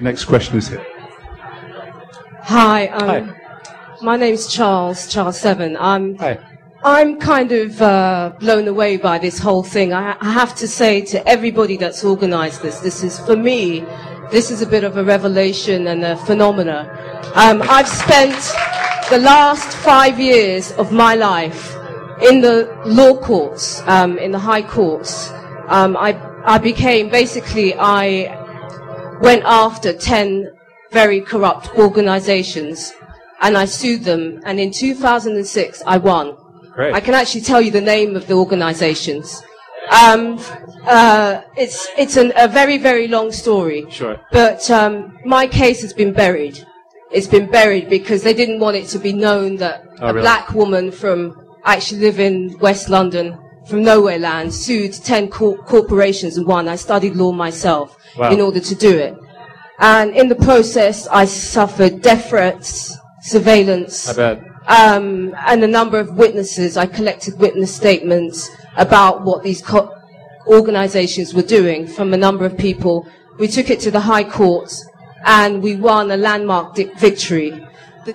Next question is here. Hi, Hi. my name's Charles 7. Hi. I'm kind of blown away by this whole thing. I have to say to everybody that's organized this is, for me, this is a bit of a revelation and a phenomena. I've spent the last 5 years of my life in the law courts, in the high courts. I went after 10 very corrupt organizations, and I sued them, and in 2006 I won. Great. I can actually tell you the name of the organizations. It's a very, very long story. Sure. But my case has been buried. It's been buried because they didn't want it to be known that Really? black woman actually live in West London, from nowhere land, sued 10 corporations and won. I studied law myself. Wow. In order to do it. And in the process, I suffered death threats, surveillance. I bet. And a number of witnesses. I collected witness statements about what these organizations were doing from a number of people. We took it to the High Court, and we won a landmark victory.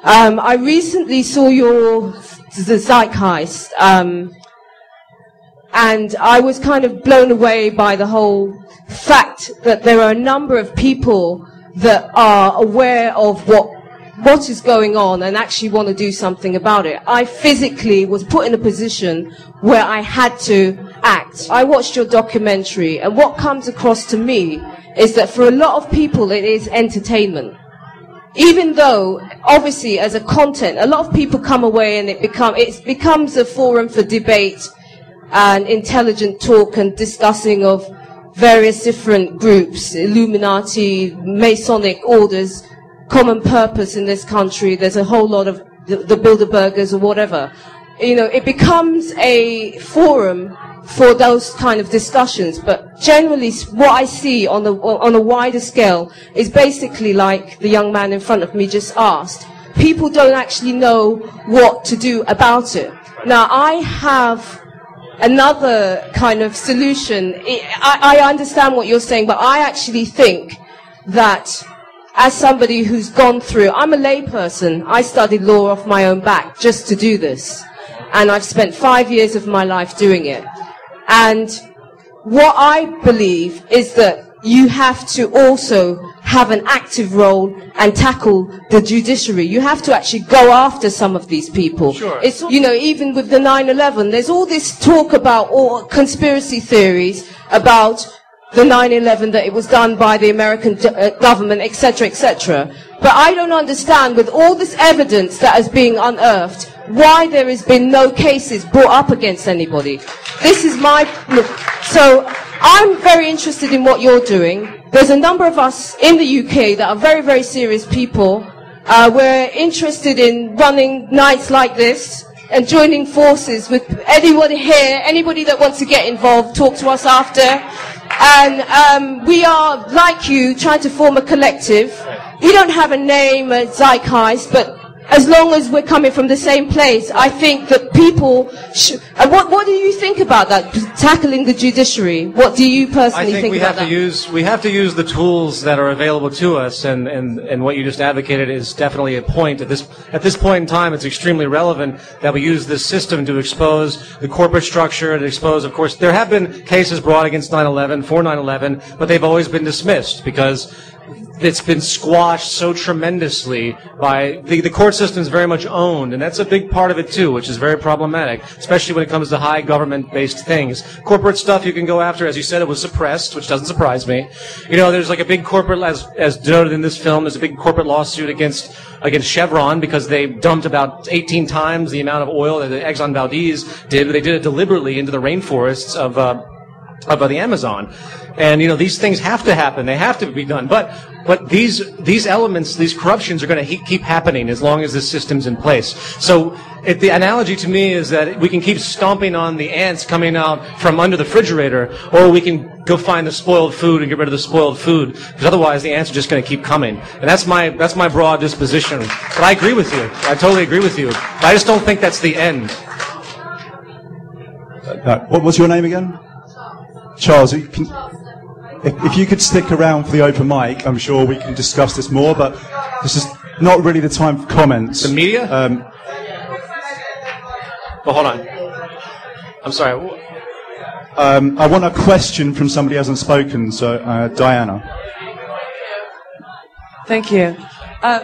I recently saw the Zeitgeist, and I was kind of blown away by the whole fact that there are a number of people that are aware of what is going on and actually want to do something about it. I physically was put in a position where I had to act. I watched your documentary, and what comes across to me is that for a lot of people it is entertainment. Even though, obviously, as a content, a lot of people come away and it becomes a forum for debate and intelligent talk and discussing of various different groups, Illuminati, Masonic orders, common purpose in this country. There's a whole lot of the Bilderbergers or whatever. You know, it becomes a forum for those kind of discussions. But generally, what I see on a wider scale is basically like the young man in front of me just asked. People don't actually know what to do about it. Now, I have another kind of solution. I understand what you're saying, but I actually think that as somebody who's gone through, I'm a layperson. I studied law off my own back just to do this. And I've spent 5 years of my life doing it. And what I believe is that you have to also have an active role and tackle the judiciary. You have to actually go after some of these people. Sure. It's, you know, even with the 9/11, there's all this talk about all conspiracy theories about the 9/11, that it was done by the American government, etc., etc. But I don't understand, with all this evidence that is being unearthed, why there has been no cases brought up against anybody. This is my... So I'm very interested in what you're doing. There's a number of us in the UK that are very, very serious people. We're interested in running nights like this and joining forces with anybody here, anybody that wants to get involved, talk to us after. And we are, like you, trying to form a collective. We don't have a name, a Zeitgeist, but as long as we're coming from the same place, I think that people should... What do you think about that, tackling the judiciary? What do you personally think about that? We have to use the tools that are available to us, and what you just advocated is definitely a point. At this point in time, it's extremely relevant that we use this system to expose the corporate structure and expose, of course, there have been cases brought against 9/11, for 9/11, but they've always been dismissed because it's been squashed so tremendously by the court system is very much owned, and that's a big part of it too, which is very problematic, especially when it comes to high government-based things. Corporate stuff you can go after, as you said, it was suppressed, which doesn't surprise me. You know, there's like a big corporate, as denoted in this film, there's a big corporate lawsuit against Chevron because they dumped about 18 times the amount of oil that the Exxon Valdez did, but they did it deliberately into the rainforests of the Amazon. And, you know, these things have to happen. They have to be done. But these elements, these corruptions are going to keep happening as long as this system's in place. So the analogy to me is that we can keep stomping on the ants coming out from under the refrigerator, or we can go find the spoiled food and get rid of the spoiled food, because otherwise the ants are just going to keep coming. And that's my broad disposition. But I agree with you. I totally agree with you. But I just don't think that's the end. What was your name again? Charles. if you could stick around for the open mic, I'm sure we can discuss this more, but this is not really the time for comments. The media? Well, hold on. I'm sorry. I want a question from somebody who hasn't spoken, so Diana. Thank you.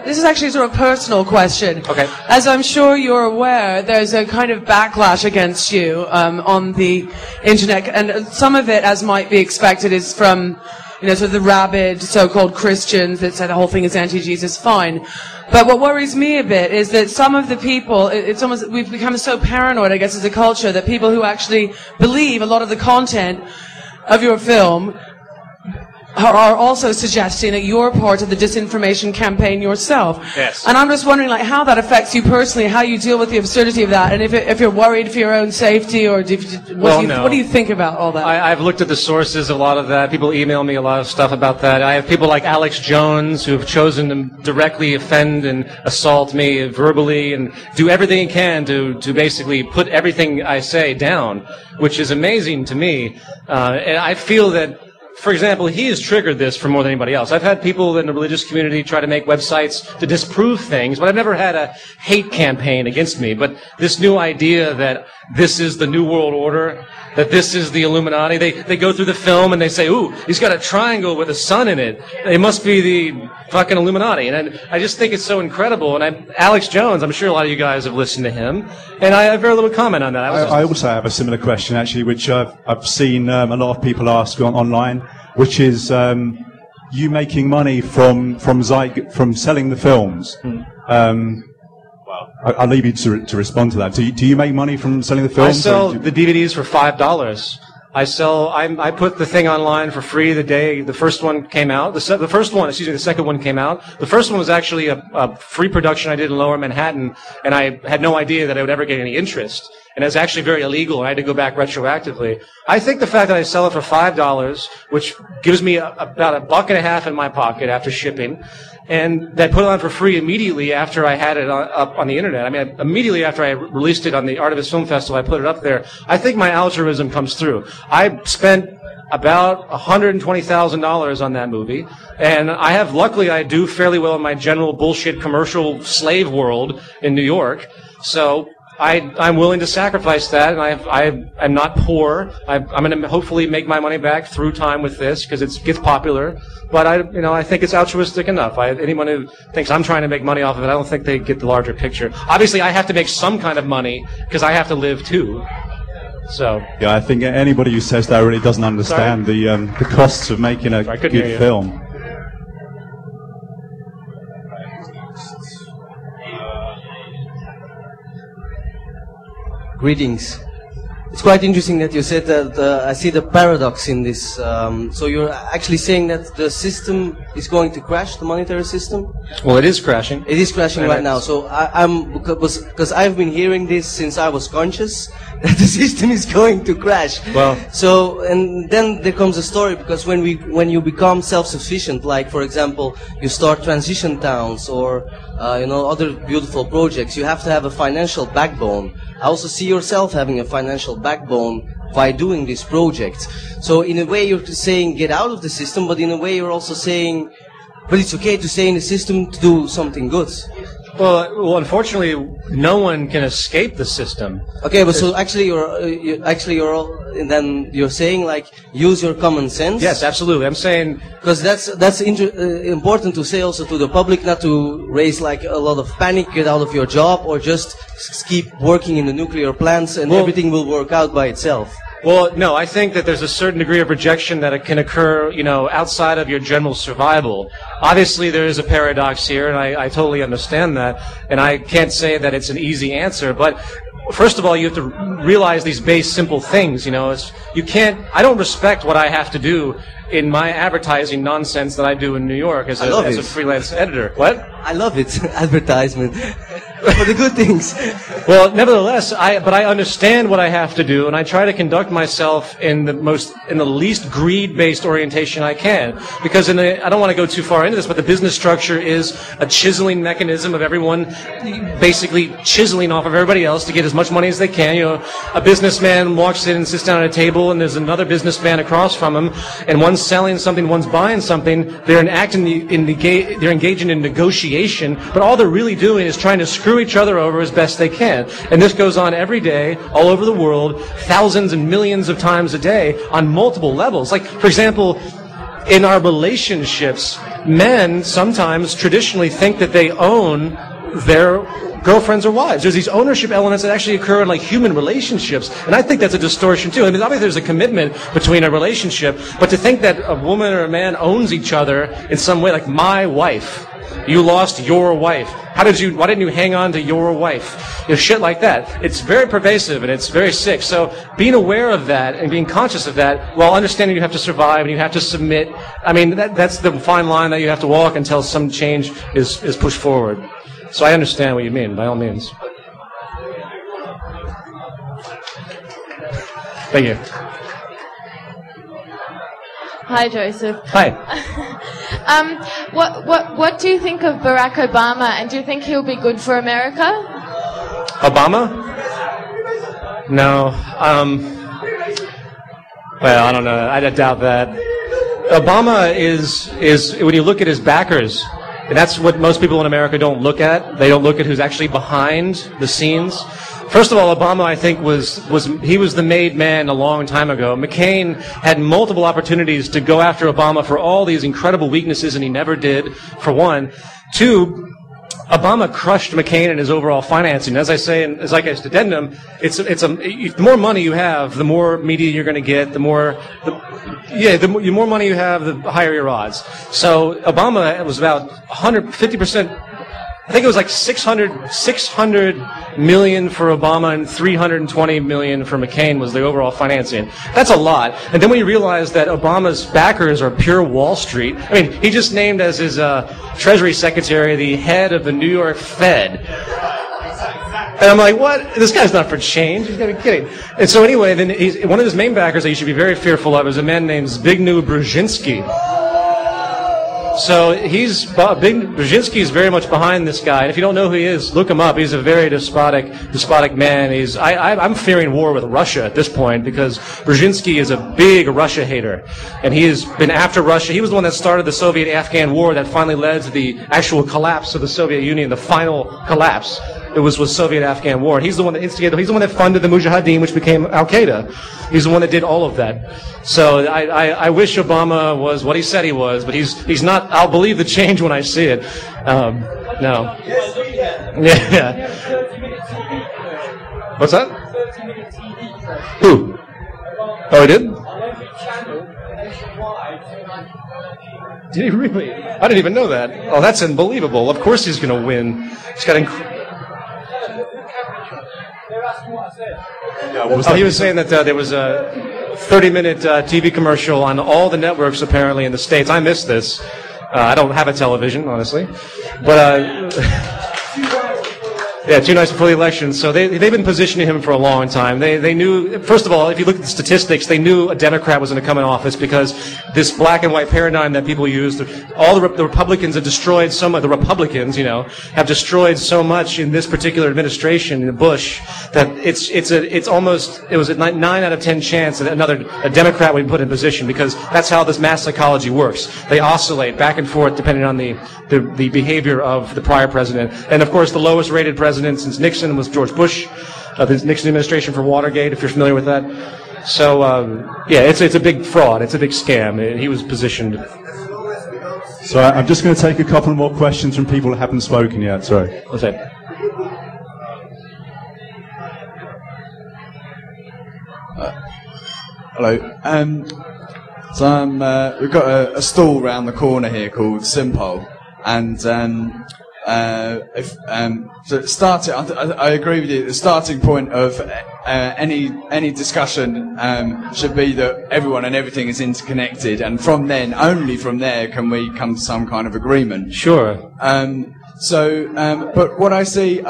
This is actually a sort of personal question. Okay. As I'm sure you're aware, there's a kind of backlash against you on the internet, and some of it, as might be expected, is from, you know, sort of the rabid so-called Christians that say the whole thing is anti-Jesus. Fine. But what worries me a bit is that some of the people, it's almost, we've become so paranoid, I guess, as a culture, that people who actually believe a lot of the content of your film are also suggesting that you're part of the disinformation campaign yourself. Yes. And I'm just wondering, like, how that affects you personally, how you deal with the absurdity of that, and if you're worried for your own safety, or what do you think about all that? I've looked at the sources of a lot of that. People email me a lot of stuff about that. I have people like Alex Jones who have chosen to directly offend and assault me verbally and do everything he can to basically put everything I say down, which is amazing to me. And I feel that, for example, he has triggered this for more than anybody else. I've had people in the religious community try to make websites to disprove things, but I've never had a hate campaign against me. But this new idea that this is the New World Order, that this is the Illuminati, they go through the film and they say, ooh, he's got a triangle with a sun in it. It must be the fucking Illuminati. And I just think it's so incredible. And Alex Jones, I'm sure a lot of you guys have listened to him, and I have very little comment on that. I also have a similar question, actually, which I've seen a lot of people ask online, which is you making money from selling the films. I'll leave you to respond to that. Do you make money from selling the films? I sell the DVDs for $5. I put the thing online for free the day the first one came out. The second one came out. The first one was actually a free production I did in Lower Manhattan, and I had no idea that I would ever get any interest. And it's actually very illegal, and I had to go back retroactively. I think the fact that I sell it for $5, which gives me about $1.50 in my pocket after shipping, and that put it on for free immediately after I had it up on the internet. I mean, immediately after I released it on the Artivist Film Festival, I put it up there. I think my altruism comes through. I spent about $120,000 on that movie, and luckily I do fairly well in my general bullshit commercial slave world in New York. So I'm willing to sacrifice that, and I'm not poor. I'm going to hopefully make my money back through time with this because it gets popular. But I think it's altruistic enough. Anyone who thinks I'm trying to make money off of it, I don't think they get the larger picture. Obviously, I have to make some kind of money because I have to live too. So yeah, I think anybody who says that really doesn't understand the costs of making a good film. Greetings. It's quite interesting that you said that I see the paradox in this. So you're actually saying that the system is going to crash, the monetary system? Well, it is crashing. It is crashing right now. So because I've been hearing this since I was conscious that the system is going to crash. Well, so and then there comes a story, because when you become self-sufficient, like for example you start transition towns or other beautiful projects, you have to have a financial backbone. I also see yourself having a financial backbone by doing this project. So in a way you're saying get out of the system, but in a way you're also saying, but it's okay to stay in the system to do something good. Well, unfortunately, no one can escape the system. Okay, but so actually you're saying like use your common sense. Yes, absolutely. I'm saying because that's important to say also to the public, not to raise like a lot of panic, get out of your job, or just keep working in the nuclear plants and everything will work out by itself. Well, no, I think that there's a certain degree of rejection that it can occur, outside of your general survival. Obviously, there is a paradox here, and I totally understand that, and I can't say that it's an easy answer, but first of all, you have to realize these base, simple things, I don't respect what I have to do in my advertising nonsense that I do in New York as a freelance editor. What? I love it, advertisement. for the good things. Well, nevertheless, but I understand what I have to do, and I try to conduct myself in the least greed-based orientation I can. Because I don't want to go too far into this, but the business structure is a chiseling mechanism of everyone basically chiseling off of everybody else to get as much money as they can. You know, a businessman walks in and sits down at a table, and there's another businessman across from him, and one's selling something, one's buying something. They're engaging in negotiation, but all they're really doing is trying to screw each other over as best they can. And this goes on every day, all over the world, thousands and millions of times a day, on multiple levels. Like, for example, in our relationships, men sometimes traditionally think that they own their girlfriends or wives. There's these ownership elements that actually occur in like human relationships, and I think that's a distortion too. I mean, obviously there's a commitment between a relationship, but to think that a woman or a man owns each other in some way, like my wife, you lost your wife. Why didn't you hang on to your wife? You know, shit like that. It's very pervasive and it's very sick. So being aware of that and being conscious of that, while understanding you have to survive and you have to submit, I mean, that's the fine line that you have to walk until some change is pushed forward. So I understand what you mean, by all means. Thank you. Hi, Joseph. Hi. What do you think of Barack Obama, and do you think he'll be good for America? Obama? No. Well, I don't know. I doubt that. Obama is when you look at his backers, and that's what most people in America don't look at. They don't look at who's actually behind the scenes. First of all, Obama, I think, was the made man a long time ago. McCain had multiple opportunities to go after Obama for all these incredible weaknesses, and he never did, for one. Two, Obama crushed McCain in his overall financing. As I say, as I get to addendum, the more money you have, the more media you're going to get, the more money you have, the higher your odds. So Obama was about 150%. I think it was like 600 million for Obama and 320 million for McCain was the overall financing. That's a lot. And then when you realize that Obama's backers are pure Wall Street, I mean, he just named as his Treasury Secretary the head of the New York Fed. And I'm like, what? This guy's not for change. He's got to be kidding. And so anyway, then one of his main backers that you should be very fearful of is a man named Zbigniew Brzezinski. So Brzezinski is very much behind this guy. And if you don't know who he is, look him up. He's a very despotic man. I'm fearing war with Russia at this point because Brzezinski is a big Russia hater. And he has been after Russia. He was the one that started the Soviet-Afghan war that finally led to the actual collapse of the Soviet Union, the final collapse. It was Soviet-Afghan war. And he's the one that instigated, he's the one that funded the Mujahideen, which became Al-Qaeda. He's the one that did all of that. So I wish Obama was what he said he was, but he's not. I'll believe the change when I see it. No. Yeah. What's that? Who? Oh, he did? Did he really? I didn't even know that. Oh, that's unbelievable. Of course he's going to win. He's got he was saying that there was a 30-minute TV commercial on all the networks apparently in the States. I missed this. I don't have a television, honestly. But yeah, 2 nights before the election. So they've been positioning him for a long time. They knew, first of all, if you look at the statistics, they knew a Democrat was going to come in office because this black and white paradigm that people use, all the Republicans have destroyed so much, the Republicans, have destroyed so much in this particular administration, in Bush, that it was a 9 out of 10 chance that a Democrat would be put in position because that's how this mass psychology works. They oscillate back and forth depending on the behavior of the prior president. And of course, the lowest rated president since Nixon was George Bush, the Nixon administration for Watergate, if you're familiar with that. So, yeah, it's a big fraud. It's a big scam. He was positioned. So I'm just going to take a couple more questions from people who haven't spoken yet. Sorry. What's that? Hello. We've got a stall round the corner here called Simple, and I agree with you. The starting point of any discussion should be that everyone and everything is interconnected, and only from there, can we come to some kind of agreement. Sure. But what I see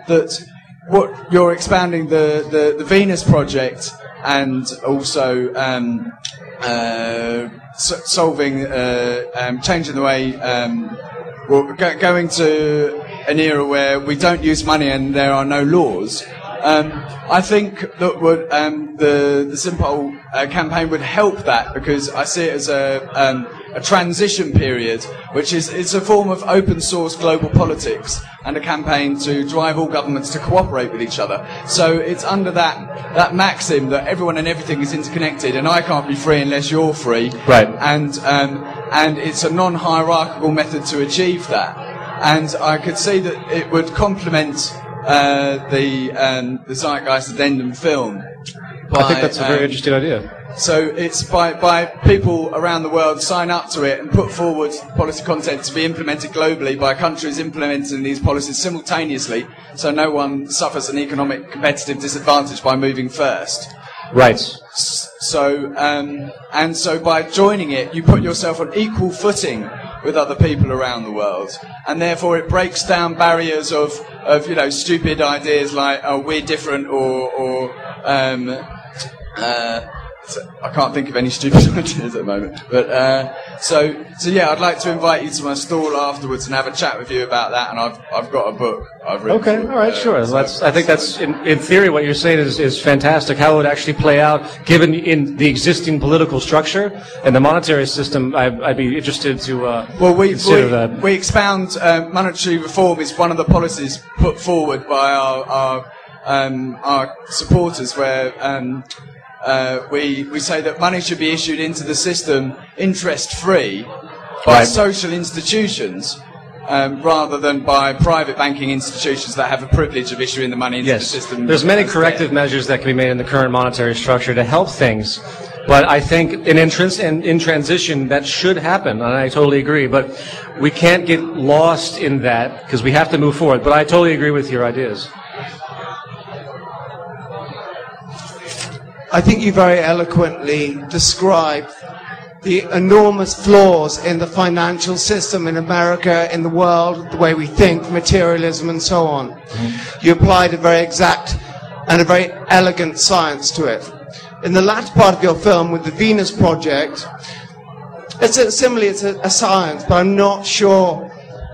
that what you're expanding the Venus project and also solving, changing the way, going to an era where we don't use money and there are no laws. I think that the Simple campaign would help that, because I see it as a transition period, which is a form of open source global politics and a campaign to drive all governments to cooperate with each other. So it's under that maxim that everyone and everything is interconnected, and I can't be free unless you're free. Right. And it's a non-hierarchical method to achieve that. And I could see that it would complement the Zeitgeist Addendum film. I think that's a very interesting idea. So it's by people around the world sign up to it and put forward policy content to be implemented globally by countries implementing these policies simultaneously, so no one suffers an economic competitive disadvantage by moving first. Right. So so by joining it, you put yourself on equal footing with other people around the world, and therefore it breaks down barriers of stupid ideas like, oh, we're different, or I can't think of any stupid ideas at the moment. But so yeah, I'd like to invite you to my stall afterwards and have a chat with you about that. And I've got a book I've written. Okay, all right, sure. I think that's in theory what you're saying is fantastic. How it would actually play out, given in the existing political structure and the monetary system. I'd be interested to consider that. We expound monetary reform is one of the policies put forward by our supporters, where. We say that money should be issued into the system interest-free by social institutions rather than by private banking institutions that have a privilege of issuing the money into the system. There's many corrective measures that can be made in the current monetary structure to help things. But I think in transition, that should happen, and I totally agree. But we can't get lost in that, because we have to move forward. But I totally agree with your ideas. I think you very eloquently described the enormous flaws in the financial system in America, in the world, the way we think, materialism and so on. Mm-hmm. You applied a very exact and a very elegant science to it. In the latter part of your film with the Venus Project, it's a science, but I'm not sure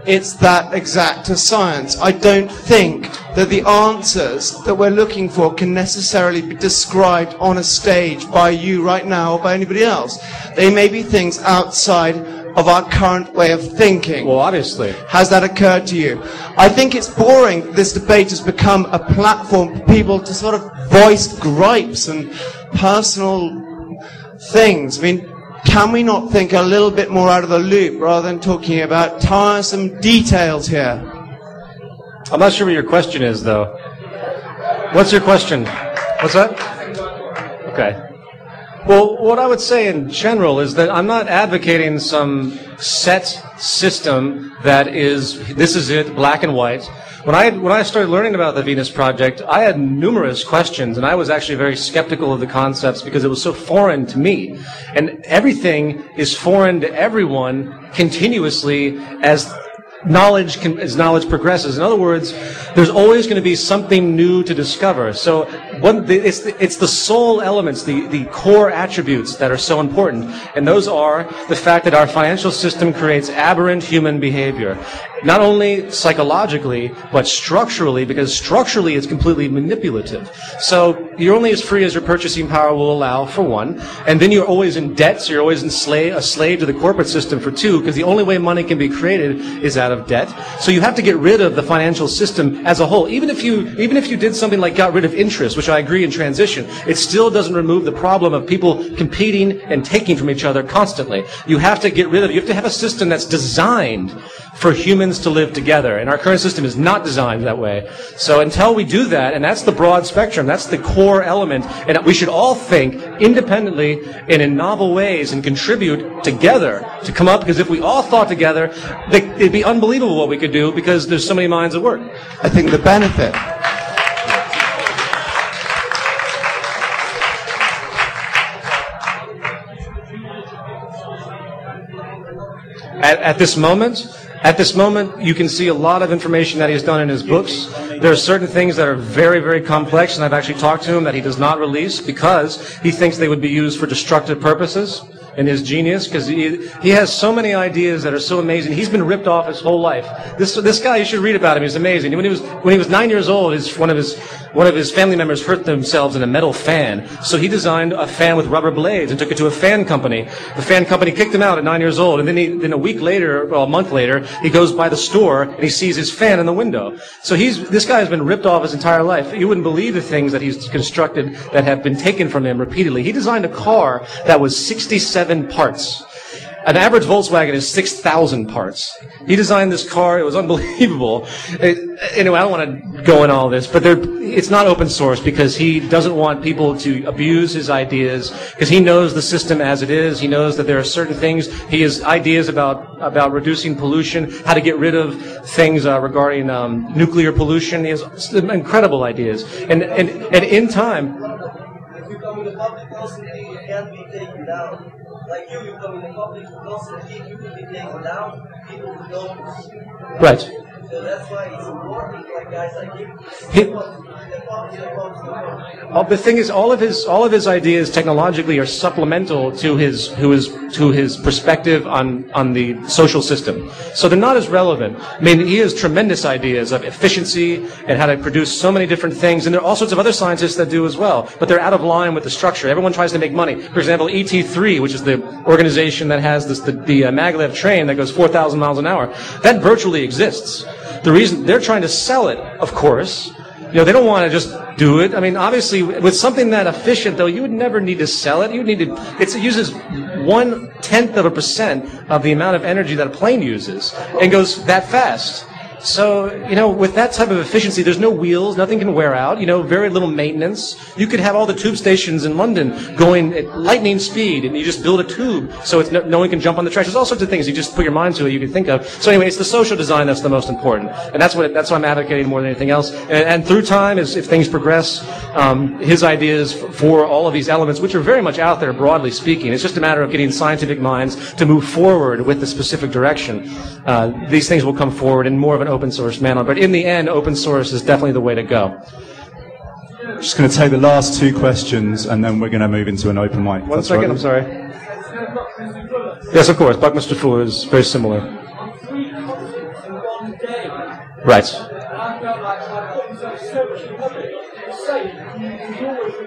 it's that exact a science. I don't think that the answers that we're looking for can necessarily be described on a stage by you right now or by anybody else. They may be things outside of our current way of thinking. Well, obviously. Has that occurred to you? I think it's boring. This debate has become a platform for people to sort of voice gripes and personal things. I mean, can we not think a little bit more out of the loop rather than talking about tiresome details here? I'm not sure what your question is, though. What's your question? What's that? Okay. Well, what I would say in general is that I'm not advocating some set system that is, this is it, black and white. When I started learning about the Venus Project, I had numerous questions, and I was actually very skeptical of the concepts because it was so foreign to me. And everything is foreign to everyone continuously as knowledge progresses. In other words, there's always going to be something new to discover. So it's the soul elements, the core attributes that are so important. And those are the fact that our financial system creates aberrant human behavior. Not only psychologically, but structurally, because structurally it's completely manipulative. So you're only as free as your purchasing power will allow, for one. And then you're always in debt, so you're always a slave to the corporate system, for two, because the only way money can be created is out of debt. So you have to get rid of the financial system as a whole. Even if you did something like got rid of interest, which I agree in transition, it still doesn't remove the problem of people competing and taking from each other constantly. You have to get rid of it. You have to have a system that's designed for humans to live together. And our current system is not designed that way. So until we do that, and that's the broad spectrum, that's the core element, and we should all think independently and in novel ways and contribute together to come up, because if we all thought together, it'd be unbelievable what we could do, because there's so many minds at work. I think the benefit. At this moment, At this moment, you can see a lot of information that he's done in his books. There are certain things that are very, very complex, and I've actually talked to him that he does not release because he thinks they would be used for destructive purposes. And his genius, because he has so many ideas that are so amazing. He's been ripped off his whole life. This guy, you should read about him. He's amazing. When he was 9 years old, one of his family members hurt themselves in a metal fan. So he designed a fan with rubber blades and took it to a fan company. The fan company kicked him out at 9 years old. And then a week later, well, a month later, he goes by the store and he sees his fan in the window. So this guy has been ripped off his entire life. You wouldn't believe the things that he's constructed that have been taken from him repeatedly. He designed a car that was 67 parts. An average Volkswagen is 6,000 parts. He designed this car. It was unbelievable. Anyway, I don't want to go in all this, but it's not open source because he doesn't want people to abuse his ideas because he knows the system as it is. He knows that there are certain things. He has ideas about reducing pollution, how to get rid of things regarding nuclear pollution. He has some incredible ideas. And in time... If you come in the public constantly, you can't be taken down. Like you come in the public constantly, you can be taken down, people will don't. Right. So that's why it's important, like guys like you. The thing is, all of his ideas technologically are supplemental to his perspective on the social system. So they're not as relevant. I mean, he has tremendous ideas of efficiency and how to produce so many different things, and there are all sorts of other scientists that do as well. But they're out of line with the structure. Everyone tries to make money. For example, ET3, which is the organization that has the maglev train that goes 4,000 miles an hour, that virtually exists. The reason they're trying to sell it, of course. You know, they don't want to just do it. I mean, obviously, with something that efficient, though, you would never need to sell it. It uses 0.1% of the amount of energy that a plane uses and goes that fast. So, you know, with that type of efficiency, there's no wheels, nothing can wear out, you know, very little maintenance. You could have all the tube stations in London going at lightning speed, and you just build a tube so no one can jump on the tracks. There's all sorts of things. You just put your mind to it, you can think of. So anyway, it's the social design that's the most important. And that's what I'm advocating more than anything else. And through time, if things progress, his ideas for all of these elements, which are very much out there, broadly speaking, it's just a matter of getting scientific minds to move forward with the specific direction. These things will come forward in more of an open source manner, but in the end, open source is definitely the way to go. Just going to take the last two questions, and then we're going to move into an open mic. One second, I'm sorry. Yes, of course. Buckminster Fuller is very similar. Right.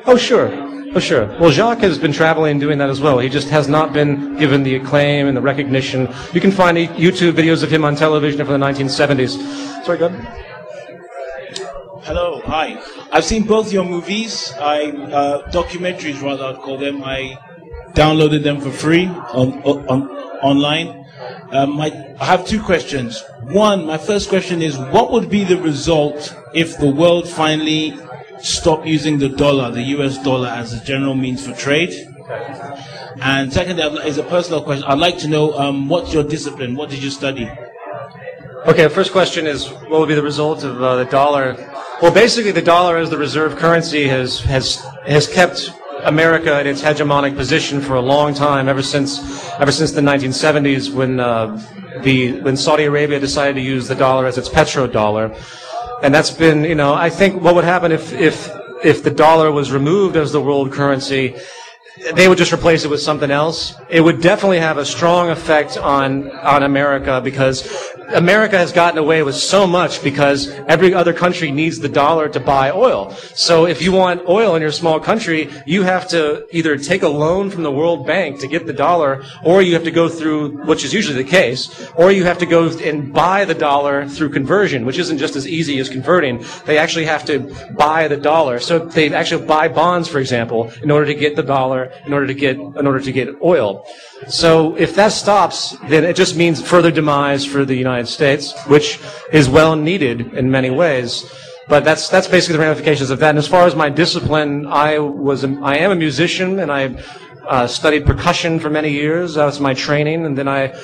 Oh, sure. Oh, sure. Well, Jacques has been traveling and doing that as well. He just has not been given the acclaim and the recognition. You can find YouTube videos of him on television from the 1970s. Sorry, go ahead. Hello, hi. I've seen both your movies. Documentaries, rather, I'd call them. I downloaded them for free online. I have two questions. One, my first question is, what would be the result if the world finally stop using the dollar, the US dollar, as a general means for trade? And secondly, is a personal question. I'd like to know what's your discipline? What did you study? Okay, the first question is, what would be the result of the dollar? Well, basically, the dollar as the reserve currency has kept America in its hegemonic position for a long time, ever since the 1970s, when Saudi Arabia decided to use the dollar as its petrodollar. And that's been, you know, I think what would happen if the dollar was removed as the world currency, they would just replace it with something else. It would definitely have a strong effect on America, because America has gotten away with so much because every other country needs the dollar to buy oil. So if you want oil in your small country, you have to either take a loan from the World Bank to get the dollar, or you have to go through, which is usually the case, or you have to go and buy the dollar through conversion, which isn't just as easy as converting. They actually have to buy the dollar. So they actually buy bonds, for example, in order to get the dollar, in order to get oil. So if that stops, then it just means further demise for the United States, which is well needed in many ways. But that's basically the ramifications of that. And as far as my discipline, I am a musician, and I studied percussion for many years. That was my training, and then I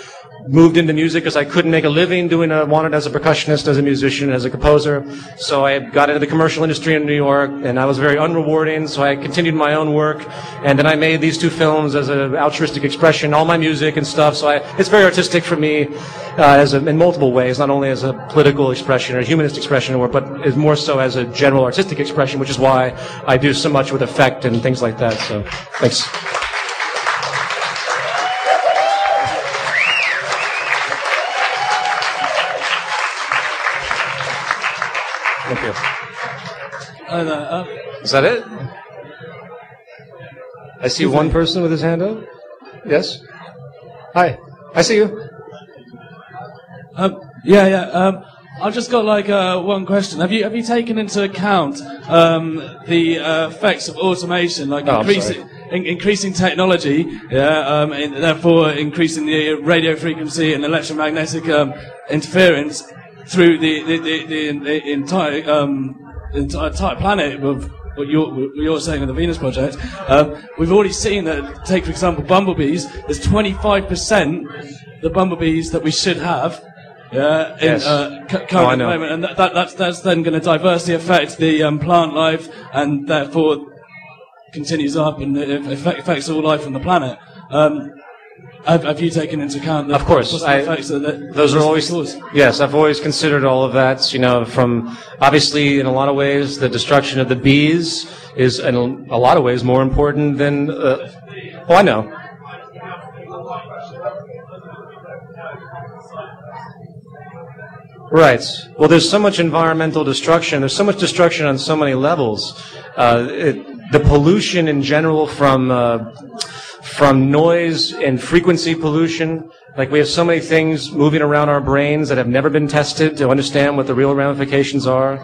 moved into music because I couldn't make a living wanted as a percussionist, as a musician, as a composer. So I got into the commercial industry in New York, and I was very unrewarding, so I continued my own work. And then I made these 2 films as an altruistic expression, all my music and stuff. So it's very artistic for me in multiple ways, not only as a political expression or a humanist expression, but is more so as a general artistic expression, which is why I do so much with effect and things like that. So thanks. Thank you. Is that it? I see one person with his hand up. Yes? Hi. I see you. I've just got one question. Have you taken into account the effects of automation, increasing technology, and therefore increasing the radio frequency and electromagnetic interference through the entire planet of what you're saying on the Venus Project? We've already seen that. Take for example bumblebees. There's 25% the bumblebees that we should have. Current at the moment, and that's then going to diversely affect the plant life, and therefore continues up and it affects all life on the planet. Have you taken into account the effects those are always cause? Yes, I've always considered all of that. From obviously in a lot of ways the destruction of the bees is in a lot of ways more important than. I know. Right. Well, there's so much environmental destruction. There's so much destruction on so many levels. The pollution in general from noise and frequency pollution. Like we have so many things moving around our brains that have never been tested to understand what the real ramifications are.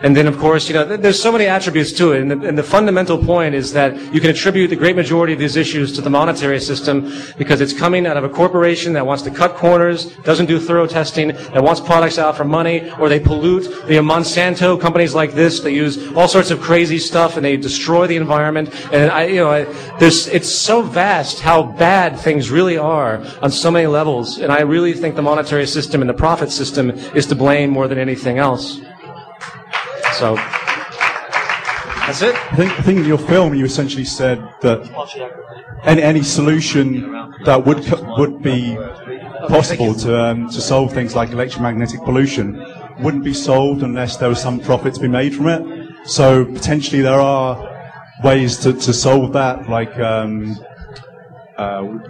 And then, of course, there's so many attributes to it. And the fundamental point is that you can attribute the great majority of these issues to the monetary system because it's coming out of a corporation that wants to cut corners, doesn't do thorough testing, that wants products out for money, or they pollute. Monsanto, companies like this, they use all sorts of crazy stuff and they destroy the environment. And it's so vast how bad things really are on so many levels. And I really think the monetary system and the profit system is to blame more than anything else. So that's it. I think in your film you essentially said that any solution that would be possible to solve things like electromagnetic pollution wouldn't be solved unless there was some profit to be made from it. So potentially there are ways to solve that, like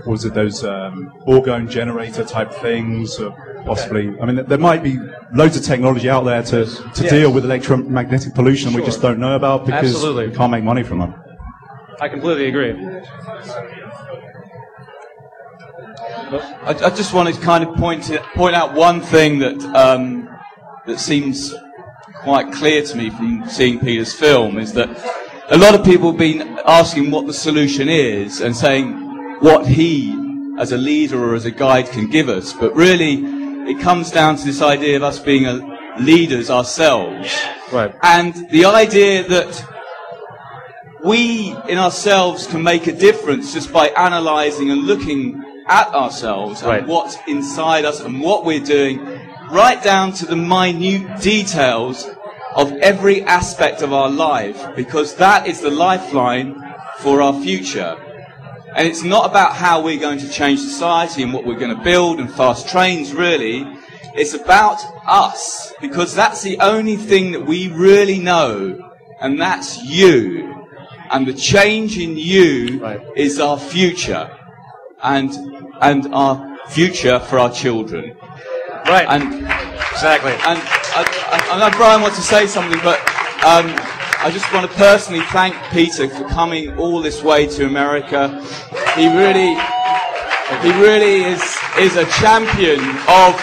was it those orgone generator type things? Possibly. I mean, there might be loads of technology out there to deal with electromagnetic pollution we just don't know about because we can't make money from them. I completely agree. I just wanted to kind of point out one thing that seems quite clear to me from seeing Peter's film is that a lot of people have been asking what the solution is and saying what he, as a leader or as a guide, can give us, but really it comes down to this idea of us being leaders ourselves. Right. And the idea that we in ourselves can make a difference just by analysing and looking at ourselves and what's inside us and what we're doing, right down to the minute details of every aspect of our life, because that is the lifeline for our future. And it's not about how we're going to change society and what we're going to build and fast trains, really. It's about us, because that's the only thing that we really know, and that's you. And the change in you is our future, and our future for our children. Right. And exactly. And I know Brian wants to say something, but I just want to personally thank Peter for coming all this way to America. He really is a champion of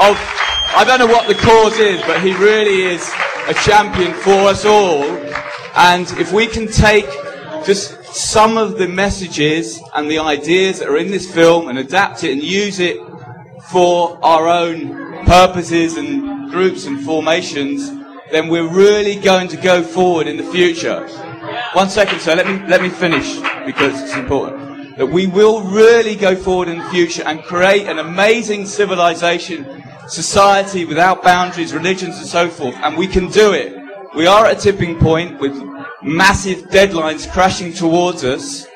I don't know what the cause is, but he really is a champion for us all. And if we can take just some of the messages and the ideas that are in this film and adapt it and use it for our own purposes and groups and formations, then we're really going to go forward in the future. 1 second, sir. Let me finish because it's important. that we will really go forward in the future and create an amazing civilization, society without boundaries, religions and so forth, and we can do it. We are at a tipping point with massive deadlines crashing towards us,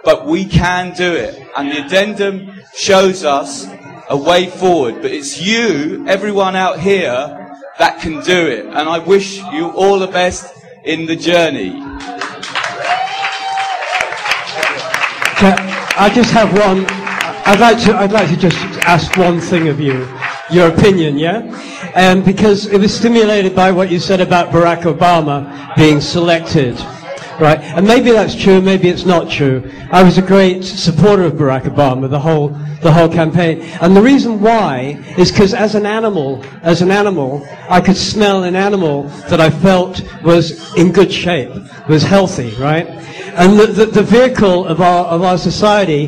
but we can do it. And the addendum shows us a way forward. But it's you, everyone out here, that can do it. And I wish you all the best in the journey. I just have one. I'd like to just ask one thing of you, your opinion, yeah? Because it was stimulated by what you said about Barack Obama being selected, right? And maybe that's true, maybe it's not true. I was a great supporter of Barack Obama, the whole campaign. And the reason why is because as an animal, I could smell an animal that I felt was in good shape, was healthy, right? And the vehicle of our society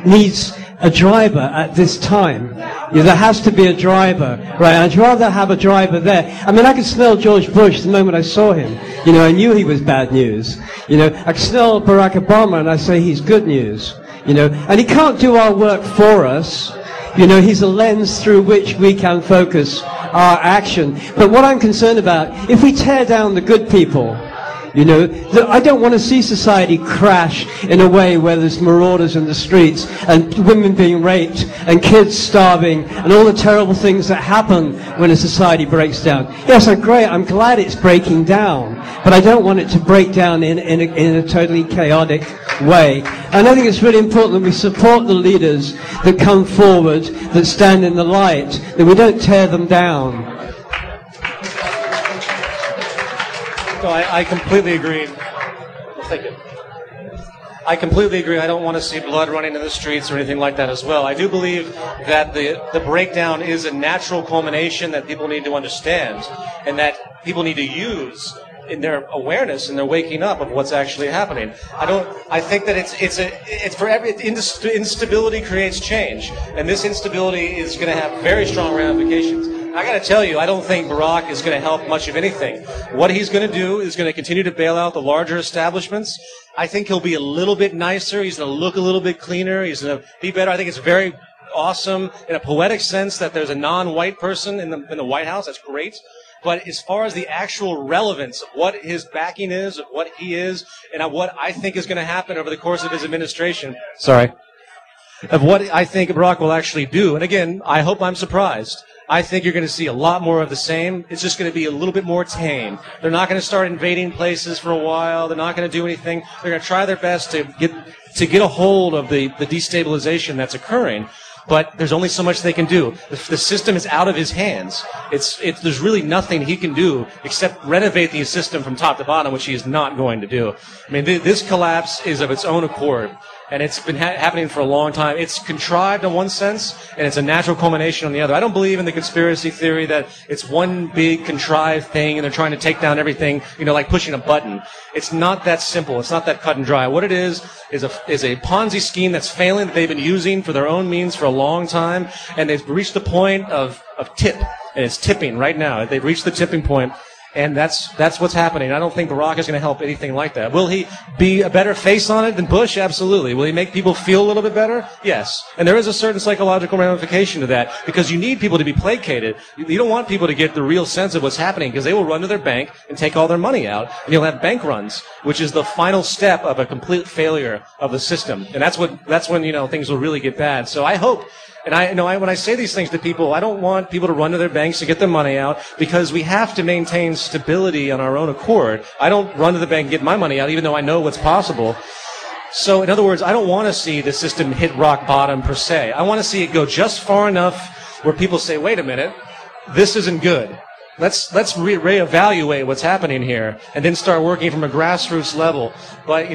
needs a driver at this time. There has to be a driver, right? I'd rather have a driver there. I mean, I could smell George Bush the moment I saw him. I knew he was bad news. I could smell Barack Obama and I say he's good news. And he can't do our work for us. He's a lens through which we can focus our action. But what I'm concerned about, if we tear down the good people, I don't want to see society crash in a way where there's marauders in the streets and women being raped and kids starving and all the terrible things that happen when a society breaks down. Yes, I'm glad it's breaking down, but I don't want it to break down in a totally chaotic way. And I think it's really important that we support the leaders that come forward, that stand in the light, that we don't tear them down. No, I completely agree. Thank you. I completely agree. I don't want to see blood running in the streets or anything like that as well. I do believe that the breakdown is a natural culmination that people need to understand and that people need to use in their awareness and their waking up of what's actually happening. I think that it's for every instability creates change, and this instability is going to have very strong ramifications. I got to tell you, I don't think Barack is going to help much of anything. What he's going to do is going to continue to bail out the larger establishments. I think he'll be a little bit nicer. He's going to look a little bit cleaner. He's going to be better. I think it's very awesome in a poetic sense that there's a non-white person in the White House. That's great. But as far as the actual relevance of what his backing is, of what he is, and of what I think is going to happen over the course of his administration, of what I think Barack will actually do, and again, I hope I'm surprised. I think you're going to see a lot more of the same. It's just going to be a little bit more tame. They're not going to start invading places for a while. They're not going to do anything. They're going to try their best to get a hold of the destabilization that's occurring. But there's only so much they can do. The system is out of his hands. There's really nothing he can do except renovate the system from top to bottom, which he is not going to do. I mean, this collapse is of its own accord. And it's been happening for a long time. It's contrived in one sense, and it's a natural culmination on the other. I don't believe in the conspiracy theory that it's one big contrived thing and they're trying to take down everything, like pushing a button. It's not that simple. It's not that cut and dry. What it is a Ponzi scheme that's failing, that they've been using for their own means for a long time, and they've reached the point of tip, and it's tipping right now. They've reached the tipping point. And that's what's happening. I don't think Barack is going to help anything like that. Will he be a better face on it than Bush? Absolutely. Will he make people feel a little bit better? Yes. And there is a certain psychological ramification to that because you need people to be placated. You don't want people to get the real sense of what's happening because they will run to their bank and take all their money out. And you'll have bank runs, which is the final step of a complete failure of the system. And that's when things will really get bad. So I hope. And when I say these things to people, I don't want people to run to their banks to get their money out because we have to maintain stability on our own accord. I don't run to the bank and get my money out even though I know what's possible. So in other words, I don't want to see the system hit rock bottom per se. I want to see it go just far enough where people say, wait a minute, this isn't good. Let's reevaluate what's happening here and then start working from a grassroots level. But,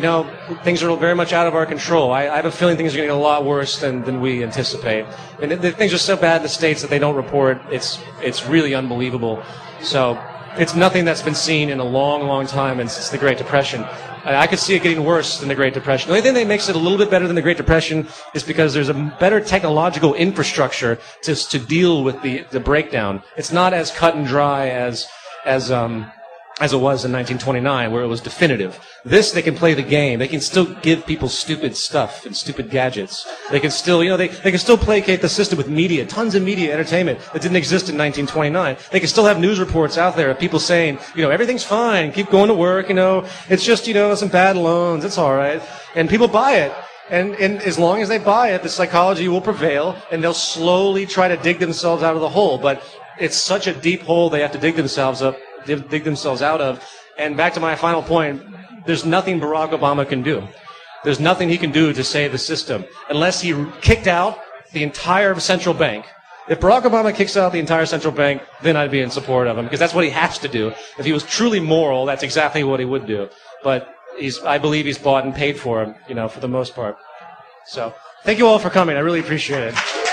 things are very much out of our control. I have a feeling things are going to get a lot worse than we anticipate. And things are so bad in the States that they don't report. It's really unbelievable. So it's nothing that's been seen in a long, long time and since the Great Depression. I could see it getting worse than the Great Depression. The only thing that makes it a little bit better than the Great Depression is because there's a better technological infrastructure to deal with the breakdown. It's not as cut and dry as as it was in 1929, where it was definitive. This, they can play the game. They can still give people stupid stuff and stupid gadgets. They can still, they can still placate the system with media, tons of media entertainment that didn't exist in 1929. They can still have news reports out there of people saying, everything's fine, keep going to work, it's just, some bad loans, it's all right. And people buy it. And as long as they buy it, the psychology will prevail, and they'll slowly try to dig themselves out of the hole. But it's such a deep hole they have to dig themselves out of. And back to my final point, there's nothing Barack Obama can do. There's nothing he can do to save the system unless he kicked out the entire central bank. If Barack Obama kicks out the entire central bank, then I'd be in support of him, because that's what he has to do. If he was truly moral, that's exactly what he would do. But I believe he's bought and paid for him, for the most part. So, thank you all for coming. I really appreciate it.